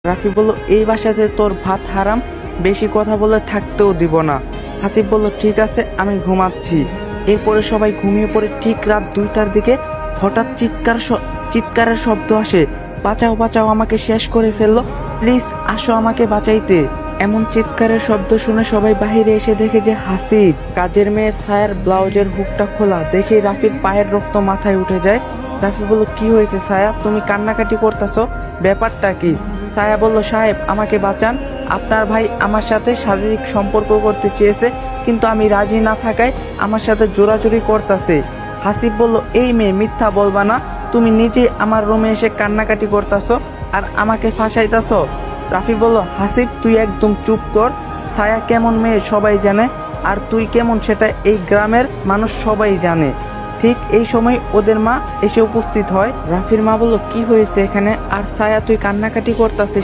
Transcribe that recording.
রাফি বলল, এই বাসাতে তোর ভাত হারাম, বেশি কথা বলে থাকতেও দিব না। হাসিব বলল, ঠিক আছে, আমি ঘুমাচ্ছি। এরপরে সবাই ঘুমিয়ে পড়ে। ঠিক রাত 2টার দিকে হঠাৎ চিৎকারের শব্দ আসে। বাঁচাও বাঁচাও, আমাকে শেষ করে ফেললো, প্লিজ আসো আমাকে বাঁচাইতে। এমন চিৎকারের শব্দ শুনে সবাই বাহিরে এসে দেখে যে হাসিব। কাজের মেয়ের ছায়ার ব্লাউজের হুকটা খোলা দেখে রাফির পায়ের রক্ত মাথায় উঠে যায়। রাফি বলল, কি হয়েছে ছায়া, তুমি কান্নাকাটি করতেছো, ব্যাপারটা কি? ছায়া বলল, সাহেব আমাকে বাঁচান, আপনার ভাই আমার সাথে শারীরিক সম্পর্ক করতে চেয়েছে, কিন্তু আমি রাজি না থাকায় আমার সাথে জোরাজুরি করতেছে। হাসিব বলল, এই মেয়ে মিথ্যা বলবা না, তুমি নিজে আমার রুমে এসে কান্নাকাটি করতেছো আর আমাকে ফাঁসাইতেছো। রাফি বলল, হাসিব তুই একদম চুপ কর, ছায়া কেমন মেয়ে সবাই জানে, আর তুই কেমন সেটা এই গ্রামের মানুষ সবাই জানে। ঠিক এই সময় ওদের মা এসে উপস্থিত হয়। রাফির মা বলল, কি হয়েছে এখানে? আর ছায়া তুই কান্নাকাটি করতেছিস